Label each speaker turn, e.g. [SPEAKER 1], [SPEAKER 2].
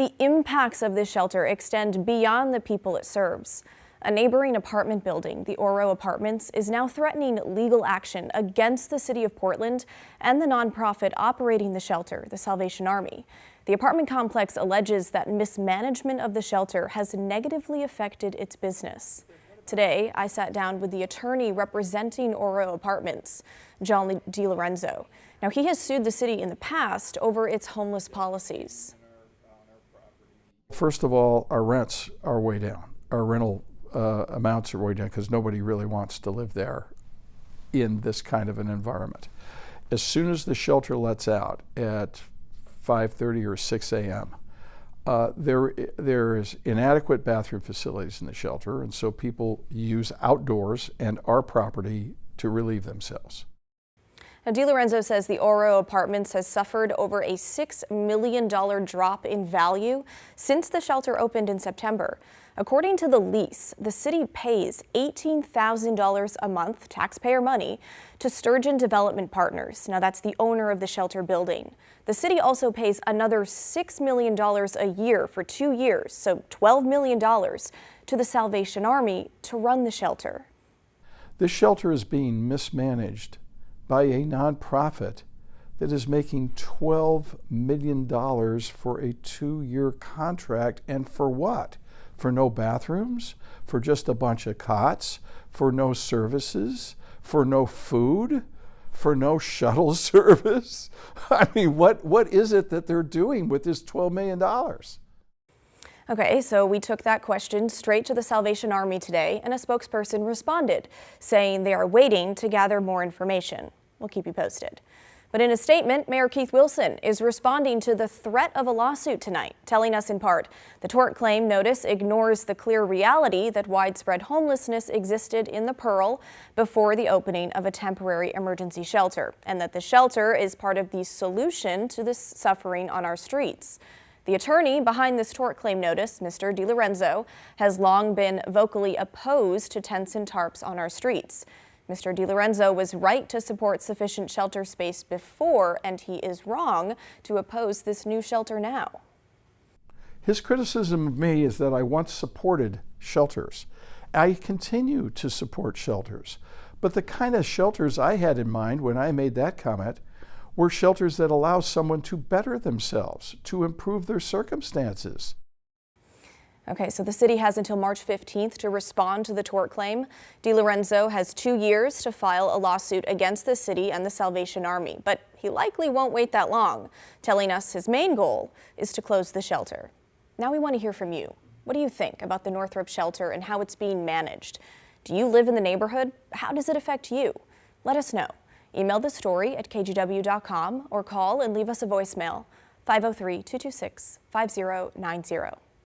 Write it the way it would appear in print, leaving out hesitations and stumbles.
[SPEAKER 1] The impacts of this shelter extend beyond the people it serves. A neighboring apartment building, the ORO Apartments, is now threatening legal action against the city of Portland and the nonprofit operating the shelter, the Salvation Army. The apartment complex alleges that mismanagement of the shelter has negatively affected its business. Today, I sat down with the attorney representing ORO Apartments, John DiLorenzo. Now, he has sued the city in the past over its homeless policies.
[SPEAKER 2] First of all, our rents are way down. Our rental amounts are way down because nobody really wants to live there in this kind of an environment. As soon as the shelter lets out at 5:30 or 6 a.m., there is inadequate bathroom facilities in the shelter, and so people use outdoors and our property to relieve themselves.
[SPEAKER 1] Now, DiLorenzo says the ORO Apartments has suffered over a $6 million drop in value since the shelter opened in September. According to the lease, the city pays $18,000 a month, taxpayer money, to Sturgeon Development Partners. Now, that's the owner of the shelter building. The city also pays another $6 million a year for 2 years, so $12 million, to the Salvation Army to run the shelter.
[SPEAKER 2] This shelter is being mismanaged by a nonprofit that is making $12 million for a 2-year contract. And for what? For no bathrooms? For just a bunch of cots? For no services? For no food? For no shuttle service? I mean, what is it that they're doing with this $12 million?
[SPEAKER 1] Okay, so we took that question straight to the Salvation Army today, and a spokesperson responded, saying they are waiting to gather more information. We'll keep you posted. But in a statement, Mayor Keith Wilson is responding to the threat of a lawsuit tonight, telling us in part the tort claim notice ignores the clear reality that widespread homelessness existed in the Pearl before the opening of a temporary emergency shelter, and that the shelter is part of the solution to this suffering on our streets. The attorney behind this tort claim notice, Mr. DiLorenzo, has long been vocally opposed to tents and tarps on our streets. Mr. DiLorenzo was right to support sufficient shelter space before, and he is wrong to oppose this new shelter now.
[SPEAKER 2] His criticism of me is that I once supported shelters. I continue to support shelters, but the kind of shelters I had in mind when I made that comment were shelters that allow someone to better themselves, to improve their circumstances.
[SPEAKER 1] Okay, so the city has until March 15th to respond to the tort claim. DiLorenzo has 2 years to file a lawsuit against the city and the Salvation Army, but he likely won't wait that long, telling us his main goal is to close the shelter. Now we want to hear from you. What do you think about the Northup Shelter and how it's being managed? Do you live in the neighborhood? How does it affect you? Let us know. Email the story at kgw.com or call and leave us a voicemail, 503-226-5090.